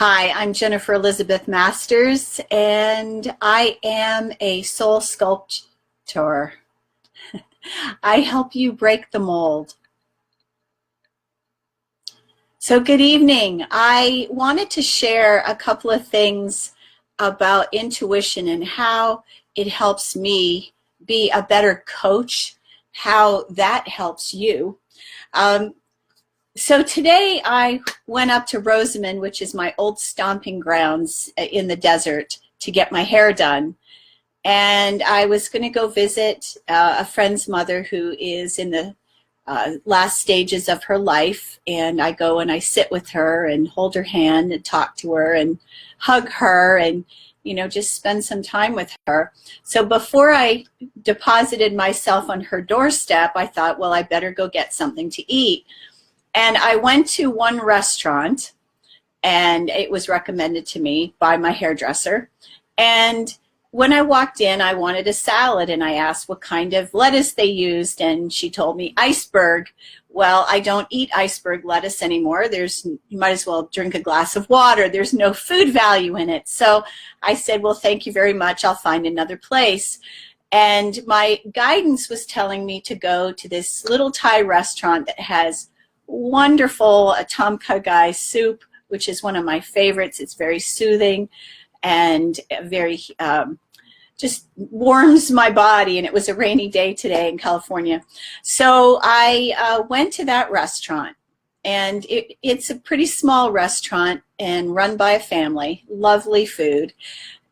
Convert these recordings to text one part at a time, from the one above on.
Hi, I'm Jennifer Elizabeth Masters, and I am a soul sculptor. I help you break the mold. So good evening. I wanted to share a couple of things about intuition and how it helps me be a better coach, how that helps you. So today I went up to Rosamond, which is my old stomping grounds in the desert, to get my hair done. And I was going to go visit a friend's mother who is in the last stages of her life. And I go and I sit with her and hold her hand and talk to her and hug her and, you know, just spend some time with her. So before I deposited myself on her doorstep, I thought, well, I better go get something to eat. And I went to one restaurant, and it was recommended to me by my hairdresser. And when I walked in, I wanted a salad, and I asked what kind of lettuce they used, and she told me iceberg. Well, I don't eat iceberg lettuce anymore. You might as well drink a glass of water. There's no food value in it. So I said, well, thank you very much. I'll find another place. And my guidance was telling me to go to this little Thai restaurant that has wonderful tom kha gai soup, which is one of my favorites. It's very soothing and very just warms my body, and it was a rainy day today in California. So I went to that restaurant, and it's a pretty small restaurant and run by a family. Lovely food.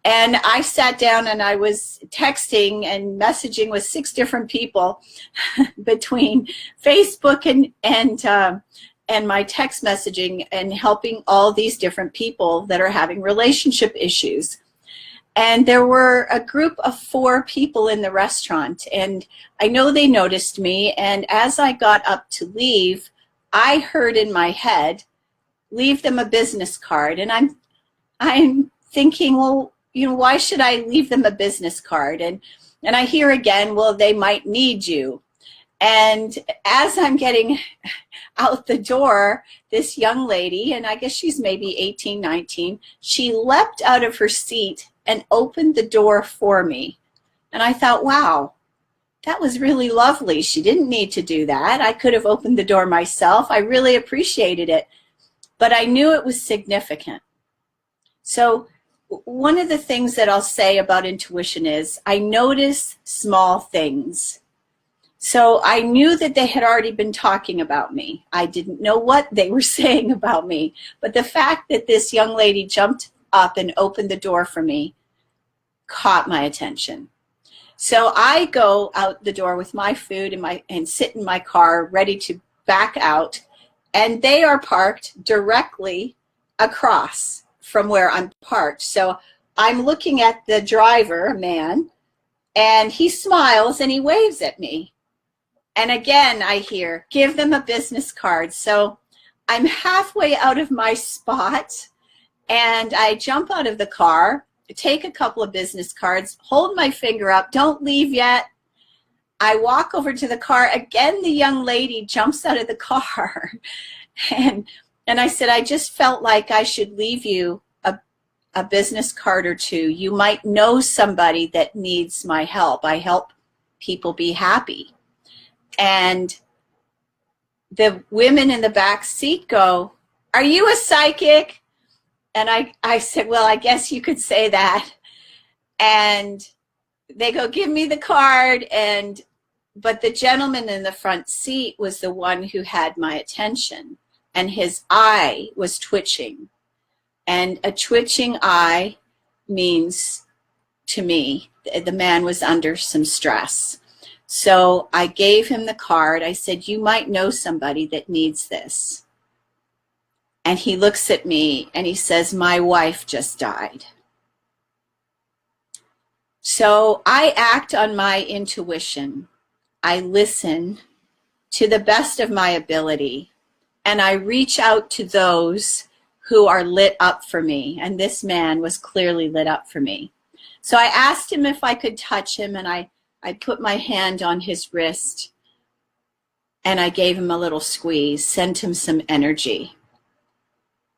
And I sat down and I was texting and messaging with 6 different people between Facebook and my text messaging, and helping all these different people that are having relationship issues. And there were a group of 4 people in the restaurant, and I know they noticed me. And as I got up to leave, I heard in my head, leave them a business card. And I'm thinking, well, you know, why should I leave them a business card? And I hear again, well, they might need you. And as I'm getting out the door, this young lady, and I guess she's maybe 18, 19, she leapt out of her seat and opened the door for me. And I thought, wow, that was really lovely. She didn't need to do that. I could have opened the door myself. I really appreciated it. But I knew it was significant. So one of the things that I'll say about intuition is I notice small things. So I knew that they had already been talking about me. I didn't know what they were saying about me, but the fact that this young lady jumped up and opened the door for me caught my attention. So I go out the door with my food and sit in my car ready to back out, and they are parked directly across from where I'm parked. So I'm looking at the driver, a man, and he smiles and he waves at me. And again, I hear, give them a business card. So I'm halfway out of my spot, and I jump out of the car, take a couple of business cards, hold my finger up, don't leave yet. I walk over to the car. Again, the young lady jumps out of the car. And I said, I just felt like I should leave you a business card or 2. You might know somebody that needs my help. I help people be happy. And the women in the back seat go, are you a psychic? And I said, well, I guess you could say that. And they go, give me the card. But the gentleman in the front seat was the one who had my attention, and his eye was twitching. And a twitching eye means, to me, the man was under some stress. So I gave him the card. I said, you might know somebody that needs this. And he looks at me and he says, my wife just died. So I act on my intuition. I listen to the best of my ability, and I reach out to those who are lit up for me. And this man was clearly lit up for me. So I asked him if I could touch him, and I put my hand on his wrist, and I gave him a little squeeze, sent him some energy.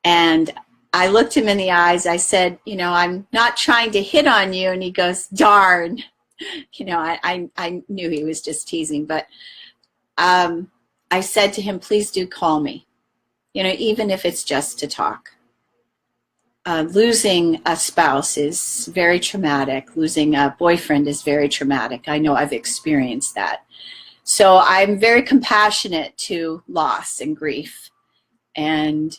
And I looked him in the eyes. I said, you know, I'm not trying to hit on you. And he goes, darn. You know, I knew he was just teasing, but I said to him, please do call me, you know, even if it's just to talk. Losing a spouse is very traumatic. Losing a boyfriend is very traumatic. I know I've experienced that. So I'm very compassionate to loss and grief. And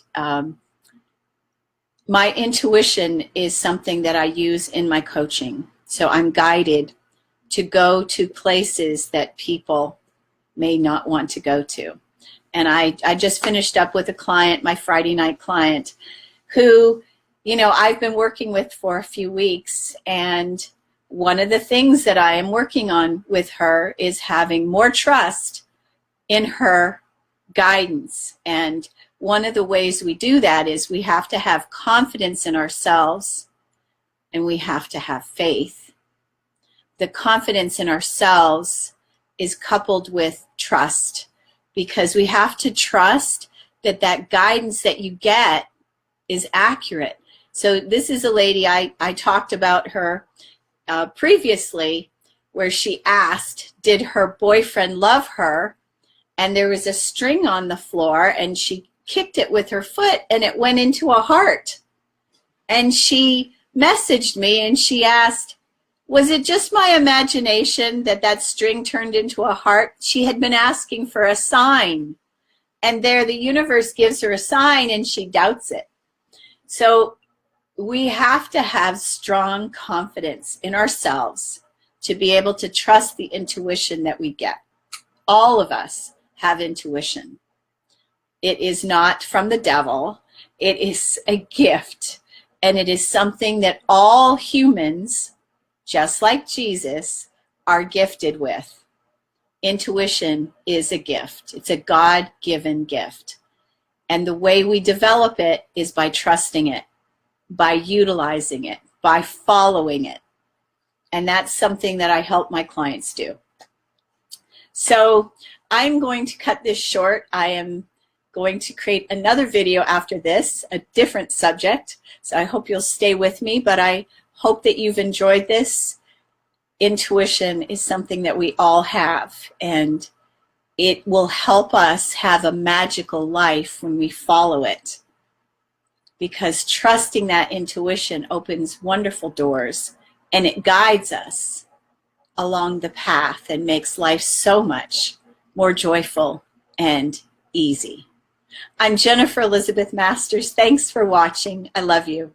my intuition is something that I use in my coaching. So I'm guided to go to places that people may not want to go to. And I just finished up with a client, my Friday night client, who, you know, I've been working with for a few weeks. And one of the things that I am working on with her is having more trust in her guidance. And one of the ways we do that is we have to have confidence in ourselves, and we have to have faith. The confidence in ourselves is coupled with trust, because we have to trust that that guidance that you get is accurate. So this is a lady, I talked about her previously, where she asked, did her boyfriend love her? And there was a string on the floor, and she kicked it with her foot, and it went into a heart. And she messaged me, and she asked, was it just my imagination that that string turned into a heart? She had been asking for a sign, and there the universe gives her a sign, and she doubts it. So we have to have strong confidence in ourselves to be able to trust the intuition that we get. All of us have intuition. It is not from the devil. It is a gift, and it is something that all humans, just like Jesus, are gifted with. Intuition is a gift. It's a God-given gift. And the way we develop it is by trusting it, by utilizing it, by following it. And that's something that I help my clients do. So I'm going to cut this short. I am going to create another video after this, a different subject. So I hope you'll stay with me, but I hope that you've enjoyed this. Intuition is something that we all have, and it will help us have a magical life when we follow it, because trusting that intuition opens wonderful doors, and it guides us along the path and makes life so much more joyful and easy. I'm Jennifer Elizabeth Masters. Thanks for watching. I love you.